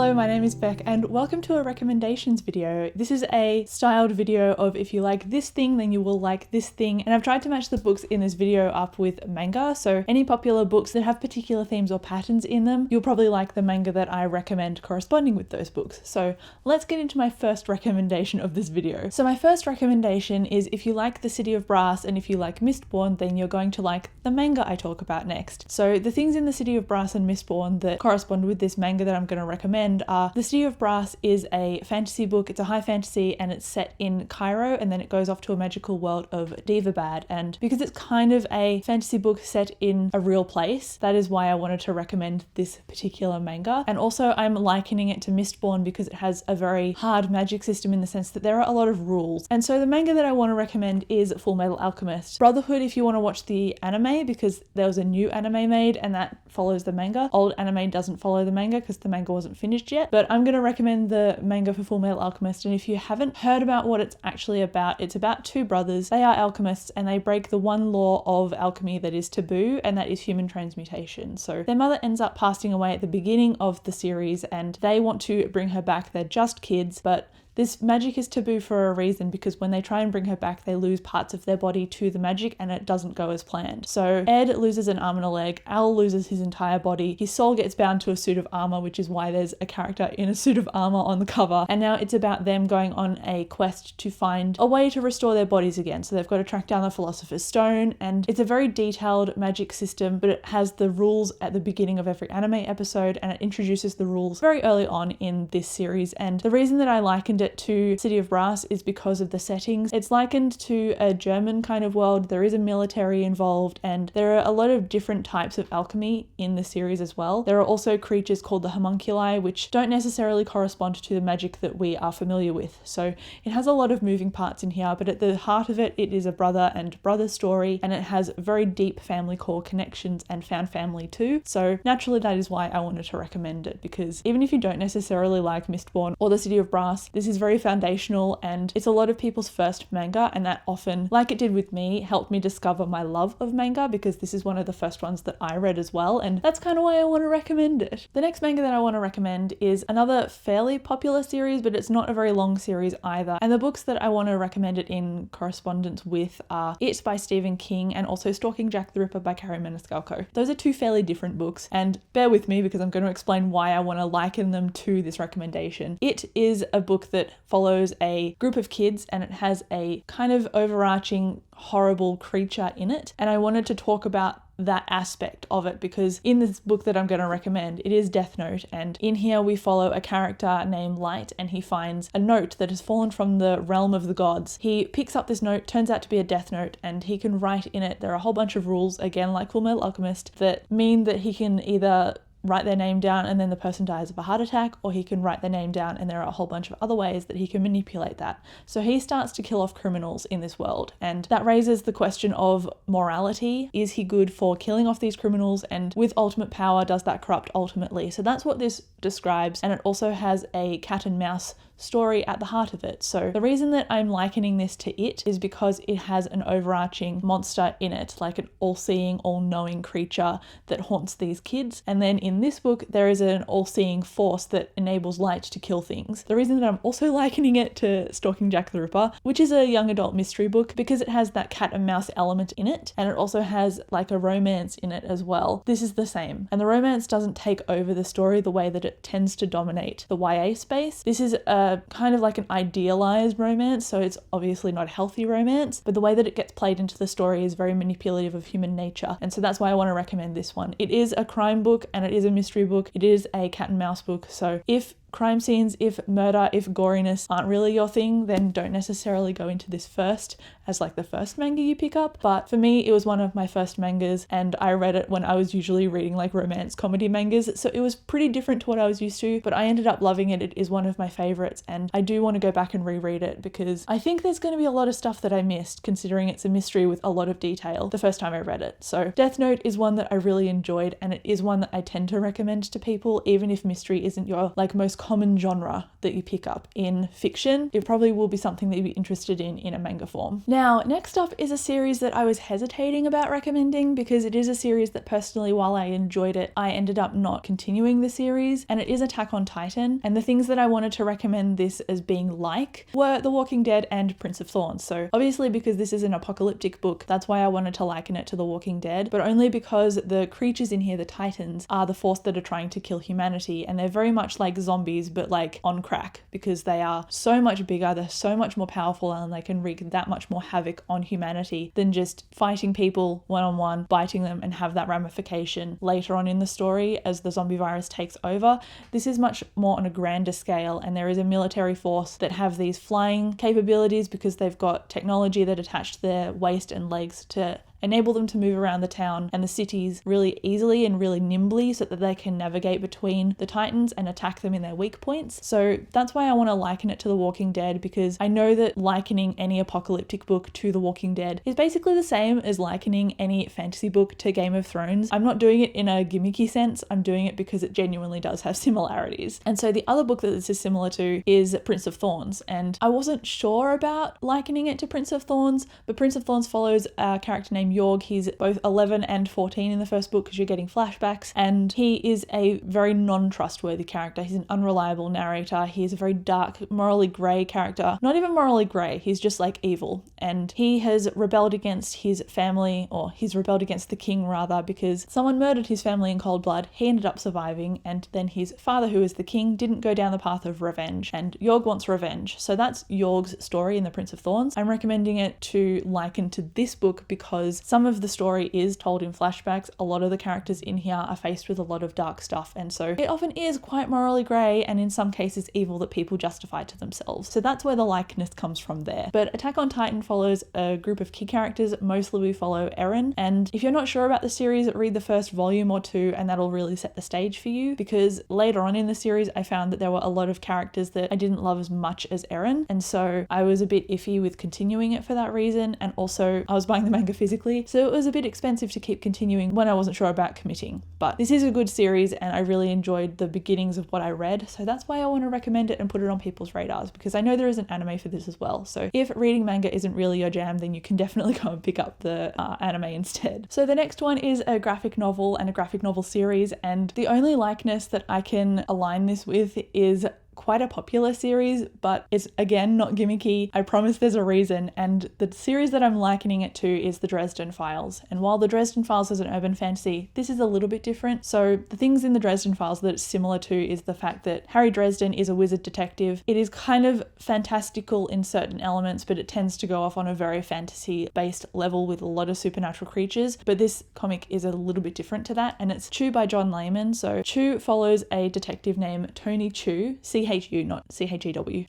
Hello, my name is Beck and welcome to a recommendations video. This is a styled video of if you like this thing, then you will like this thing. And I've tried to match the books in this video up with manga. So any popular books that have particular themes or patterns in them, you'll probably like the manga that I recommend corresponding with those books. So let's get into my first recommendation of this video. So my first recommendation is if you like The City of Brass and if you like Mistborn, then you're going to like the manga I talk about next. So the things in The City of Brass and Mistborn that correspond with this manga that I'm going to recommend are The City of Brass is a fantasy book. It's a high fantasy and it's set in Cairo, and then it goes off to a magical world of Divabad. And because it's kind of a fantasy book set in a real place, that is why I wanted to recommend this particular manga. And also I'm likening it to Mistborn because it has a very hard magic system in the sense that there are a lot of rules. And so the manga that I want to recommend is Fullmetal Alchemist Brotherhood if you want to watch the anime, because there was a new anime made and that follows the manga. Old anime doesn't follow the manga because the manga wasn't finished yet, but I'm going to recommend the manga for Fullmetal Alchemist. And if you haven't heard about what it's actually about, it's about two brothers. They are alchemists and they break the one law of alchemy that is taboo, and that is human transmutation. So their mother ends up passing away at the beginning of the series and they want to bring her back. They're just kids, but this magic is taboo for a reason, because when they try and bring her back, they lose parts of their body to the magic and it doesn't go as planned. So Ed loses an arm and a leg, Al loses his entire body, his soul gets bound to a suit of armor, which is why there's a character in a suit of armor on the cover. And now it's about them going on a quest to find a way to restore their bodies again. So they've got to track down the Philosopher's Stone, and it's a very detailed magic system, but it has the rules at the beginning of every anime episode and it introduces the rules very early on in this series. And the reason that I likened it to City of Brass is because of the settings. It's likened to a German kind of world. There is a military involved and there are a lot of different types of alchemy in the series as well. There are also creatures called the homunculi, which don't necessarily correspond to the magic that we are familiar with. So it has a lot of moving parts in here, but at the heart of it, it is a brother and brother story, and it has very deep family core connections and found family too. So naturally that is why I wanted to recommend it, because even if you don't necessarily like Mistborn or the City of Brass, this is very foundational and it's a lot of people's first manga, and that often, like it did with me, helped me discover my love of manga, because this is one of the first ones that I read as well, and that's kind of why I want to recommend it. The next manga that I want to recommend is another fairly popular series, but it's not a very long series either, and the books that I want to recommend it in correspondence with are It by Stephen King and also Stalking Jack the Ripper by Carrie Maniscalco. Those are two fairly different books, and bear with me because I'm going to explain why I want to liken them to this recommendation. It is a book that follows a group of kids and it has a kind of overarching horrible creature in it, and I wanted to talk about that aspect of it because in this book that I'm going to recommend, it is Death Note, and in here we follow a character named Light, and he finds a note that has fallen from the realm of the gods. He picks up this note, turns out to be a death note, and he can write in it. There are a whole bunch of rules, again like Fullmetal Alchemist, that mean that he can either write their name down and then the person dies of a heart attack, or he can write their name down and there are a whole bunch of other ways that he can manipulate that. So he starts to kill off criminals in this world, and that raises the question of morality. Is he good for killing off these criminals, and with ultimate power, does that corrupt ultimately? So that's what this describes, and it also has a cat and mouse story at the heart of it. So the reason that I'm likening this to It is because it has an overarching monster in it, like an all-seeing, all-knowing creature that haunts these kids. And then in this book, there is an all-seeing force that enables Light to kill things. The reason that I'm also likening it to Stalking Jack the Ripper, which is a young adult mystery book, because it has that cat and mouse element in it, and it also has like a romance in it as well. This is the same. And the romance doesn't take over the story the way that it tends to dominate the YA space. This is a kind of like an idealized romance, so it's obviously not a healthy romance, but the way that it gets played into the story is very manipulative of human nature, and so that's why I want to recommend this one. It is a crime book and it is a mystery book. It is a cat and mouse book, so if crime scenes, if murder, if goriness aren't really your thing, then don't necessarily go into this first as like the first manga you pick up. But for me, it was one of my first mangas, and I read it when I was usually reading like romance comedy mangas, so it was pretty different to what I was used to, but I ended up loving it. It is one of my favorites, and I do want to go back and reread it because I think there's going to be a lot of stuff that I missed, considering it's a mystery with a lot of detail the first time I read it. So Death Note is one that I really enjoyed, and it is one that I tend to recommend to people, even if mystery isn't your like most common genre that you pick up in fiction, it probably will be something that you'd be interested in a manga form. Now, next up is a series that I was hesitating about recommending because it is a series that personally, while I enjoyed it, I ended up not continuing the series, and it is Attack on Titan. And the things that I wanted to recommend this as being like were The Walking Dead and Prince of Thorns. So obviously, because this is an apocalyptic book, that's why I wanted to liken it to The Walking Dead, but only because the creatures in here, the Titans, are the force that are trying to kill humanity, and they're very much like zombies, but like on crack, because they are so much bigger, they're so much more powerful, and they can wreak that much more havoc on humanity than just fighting people one-on-one, biting them, and have that ramification later on in the story as the zombie virus takes over. This is much more on a grander scale, and there is a military force that have these flying capabilities because they've got technology that attached their waist and legs to enable them to move around the town and the cities really easily and really nimbly so that they can navigate between the Titans and attack them in their weak points. So that's why I want to liken it to The Walking Dead, because I know that likening any apocalyptic book to The Walking Dead is basically the same as likening any fantasy book to Game of Thrones. I'm not doing it in a gimmicky sense, I'm doing it because it genuinely does have similarities. And so the other book that this is similar to is Prince of Thorns, and I wasn't sure about likening it to Prince of Thorns, but Prince of Thorns follows a character named Yorg. He's both 11 and 14 in the first book because you're getting flashbacks, and he is a very non-trustworthy character. He's an unreliable narrator. He is a very dark, morally grey character. Not even morally grey, he's just like evil. And he has rebelled against his family, or he's rebelled against the king rather, because someone murdered his family in cold blood. He ended up surviving, and then his father, who is the king, didn't go down the path of revenge, and Yorg wants revenge. So that's Yorg's story in The Prince of Thorns. I'm recommending it to liken to this book because some of the story is told in flashbacks. A lot of the characters in here are faced with a lot of dark stuff, and so it often is quite morally grey and in some cases evil that people justify to themselves. So that's where the likeness comes from there. But Attack on Titan follows a group of key characters. Mostly we follow Eren, and if you're not sure about the series, read the first volume or two and that'll really set the stage for you, because later on in the series I found that there were a lot of characters that I didn't love as much as Eren, and so I was a bit iffy with continuing it for that reason. And also I was buying the manga physically, so it was a bit expensive to keep continuing when I wasn't sure about committing. But this is a good series and I really enjoyed the beginnings of what I read, so that's why I want to recommend it and put it on people's radars, because I know there is an anime for this as well. So if reading manga isn't really your jam, then you can definitely go and pick up the anime instead. So the next one is a graphic novel and a graphic novel series, and the only likeness that I can align this with is quite a popular series, but it's again not gimmicky. I promise there's a reason, and the series that I'm likening it to is the Dresden Files. And while the Dresden Files is an urban fantasy, this is a little bit different. So the things in the Dresden Files that it's similar to is the fact that Harry Dresden is a wizard detective. It is kind of fantastical in certain elements, but it tends to go off on a very fantasy based level with a lot of supernatural creatures. But this comic is a little bit different to that, and it's Chew by John Layman. So Chew follows a detective named Tony Chew, C-H-U, not C-H-E-W.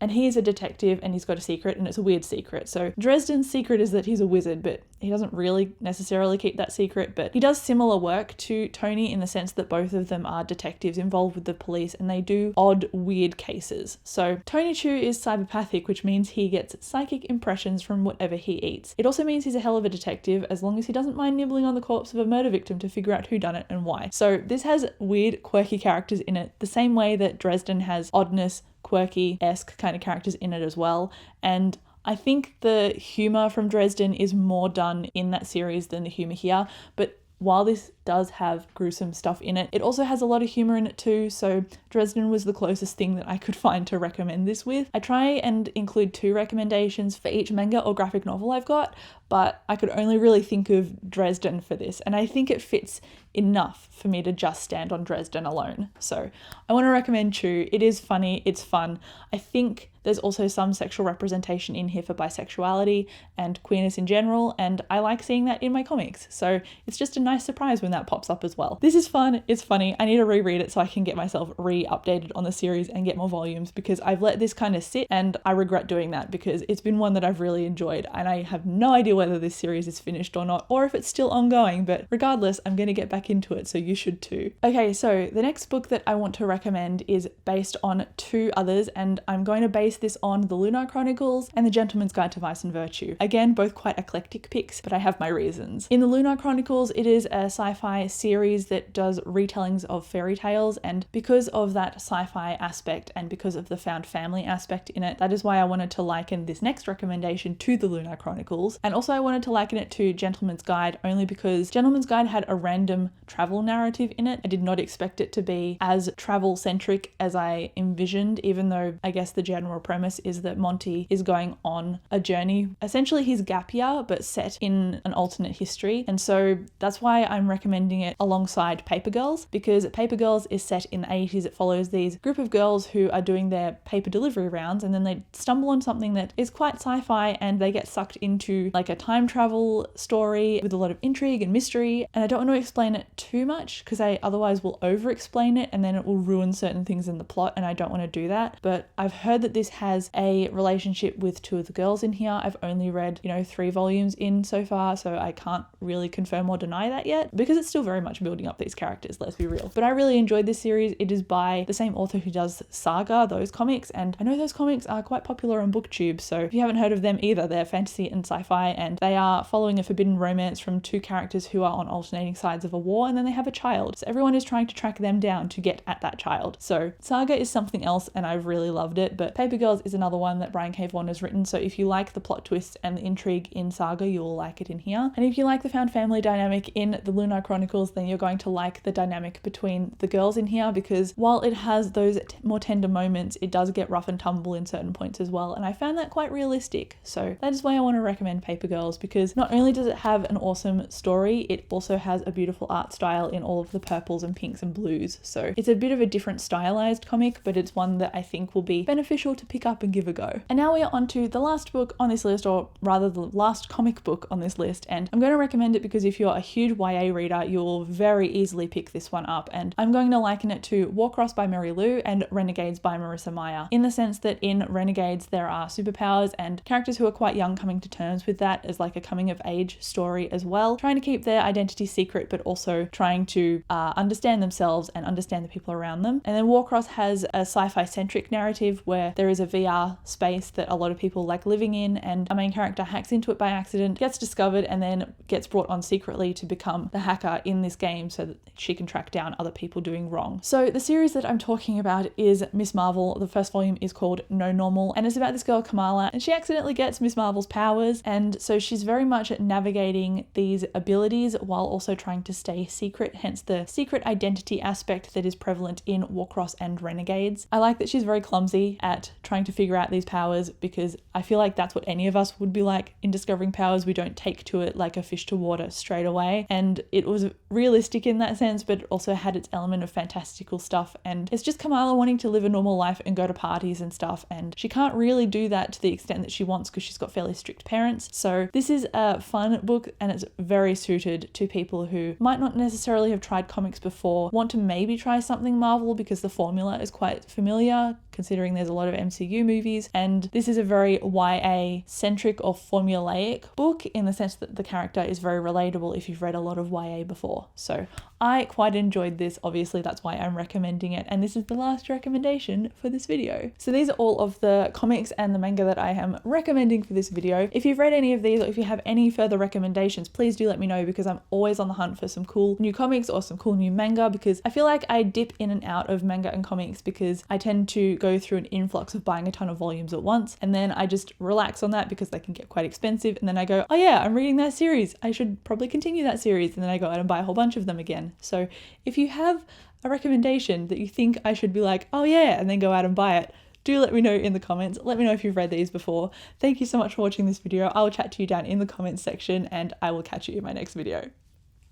And he is a detective and he's got a secret, and it's a weird secret. So Dresden's secret is that he's a wizard, but he doesn't really necessarily keep that secret, but he does similar work to Tony in the sense that both of them are detectives involved with the police and they do odd, weird cases. So Tony Chew is cyberpathic, which means he gets psychic impressions from whatever he eats. It also means he's a hell of a detective as long as he doesn't mind nibbling on the corpse of a murder victim to figure out who done it and why. So this has weird, quirky characters in it, the same way that Dresden has oddness, quirky-esque kind of characters in it as well. And I think the humour from Dresden is more done in that series than the humour here, but while this does have gruesome stuff in it, it also has a lot of humour in it too, so Dresden was the closest thing that I could find to recommend this with. I try and include 2 recommendations for each manga or graphic novel I've got, but I could only really think of Dresden for this, and I think it fits enough for me to just stand on Dresden alone. So I want to recommend Chew. It is funny, it's fun. I think there's also some sexual representation in here for bisexuality and queerness in general, and I like seeing that in my comics, so it's just a nice surprise when that pops up as well. This is fun, it's funny. I need to reread it so I can get myself re-updated on the series and get more volumes, because I've let this kind of sit and I regret doing that because it's been one that I've really enjoyed, and I have no idea whether this series is finished or not, or if it's still ongoing, but regardless, I'm going to get back into it, so you should too. Okay, so the next book that I want to recommend is based on 2 others, and I'm going to base this on the Lunar Chronicles and the Gentleman's Guide to Vice and Virtue. Again, both quite eclectic picks, but I have my reasons. In the Lunar Chronicles, it is a sci-fi sci-fi series that does retellings of fairy tales, and because of that sci-fi aspect and because of the found family aspect in it, that is why I wanted to liken this next recommendation to the Lunar Chronicles. And also I wanted to liken it to Gentleman's Guide, only because Gentleman's Guide had a random travel narrative in it. I did not expect it to be as travel centric as I envisioned, even though I guess the general premise is that Monty is going on a journey, essentially his gap year, but set in an alternate history. And so that's why I'm recommending it alongside Paper Girls, because Paper Girls is set in the 80s. It follows these group of girls who are doing their paper delivery rounds, and then they stumble on something that is quite sci-fi, and they get sucked into like a time travel story with a lot of intrigue and mystery. And I don't want to explain it too much because I otherwise will over explain it and then it will ruin certain things in the plot, and I don't want to do that. But I've heard that this has a relationship with two of the girls in here. I've only read 3 volumes in so far, so I can't really confirm or deny that yet because it's still very much building up these characters, let's be real. But I really enjoyed this series. It is by the same author who does Saga, those comics, and I know those comics are quite popular on BookTube, so if you haven't heard of them either, they're fantasy and sci-fi, and they are following a forbidden romance from 2 characters who are on alternating sides of a war, and then they have a child. So everyone is trying to track them down to get at that child. So Saga is something else and I've really loved it, but Paper Girls is another one that Brian K. Vaughan has written, so if you like the plot twists and the intrigue in Saga, you will like it in here. And if you like the found family dynamic in the Lunar Chronicles, then you're going to like the dynamic between the girls in here, because while it has those more tender moments, it does get rough and tumble in certain points as well, and I found that quite realistic. So that is why I want to recommend Paper Girls, because not only does it have an awesome story, it also has a beautiful art style in all of the purples and pinks and blues. So it's a bit of a different stylized comic, but it's one that I think will be beneficial to pick up and give a go. And now we are on to the last book on this list, or rather the last comic book on this list, and I'm going to recommend it because if you're a huge YA reader, you'll very easily pick this one up, and I'm going to liken it to Warcross by Mary Lou and Renegades by Marissa Meyer, in the sense that in Renegades there are superpowers and characters who are quite young coming to terms with that as like a coming of age story as well, trying to keep their identity secret but also trying to understand themselves and understand the people around them. And then Warcross has a sci-fi centric narrative where there is a VR space that a lot of people like living in, and a main character hacks into it by accident, gets discovered, and then gets brought on secretly to become the hacker in this game so that she can track down other people doing wrong. So the series that I'm talking about is Miss Marvel. The first volume is called No Normal, and it's about this girl Kamala, and she accidentally gets Miss Marvel's powers, and so she's very much navigating these abilities while also trying to stay secret, hence the secret identity aspect that is prevalent in Warcross and Renegades. I like that she's very clumsy at trying to figure out these powers, because I feel like that's what any of us would be like in discovering powers. We don't take to it like a fish to water straight away, and it was realistic in that sense, but it also had its element of fantastical stuff, and it's just Kamala wanting to live a normal life and go to parties and stuff, and she can't really do that to the extent that she wants because she's got fairly strict parents. So this is a fun book, and it's very suited to people who might not necessarily have tried comics before, want to maybe try something Marvel because the formula is quite familiar considering there's a lot of MCU movies, and this is a very YA centric or formulaic book in the sense that the character is very relatable if you've read a lot of YA before. So I quite enjoyed this. Obviously that's why I'm recommending it, and this is the last recommendation for this video. So these are all of the comics and the manga that I am recommending for this video. If you've read any of these, or if you have any further recommendations, please do let me know, because I'm always on the hunt for some cool new comics or some cool new manga, because I feel like I dip in and out of manga and comics because I tend to go through an influx of buying a ton of volumes at once, and then I just relax on that because they can get quite expensive, and then I go, oh yeah, I'm reading that series, I should probably continue that series, and then I go out and buy a whole bunch of them again. So if you have a recommendation that you think I should be like, oh yeah, and then go out and buy it, do let me know in the comments. Let me know if you've read these before. Thank you so much for watching this video. I will chat to you down in the comments section, and I will catch you in my next video.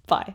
Bye.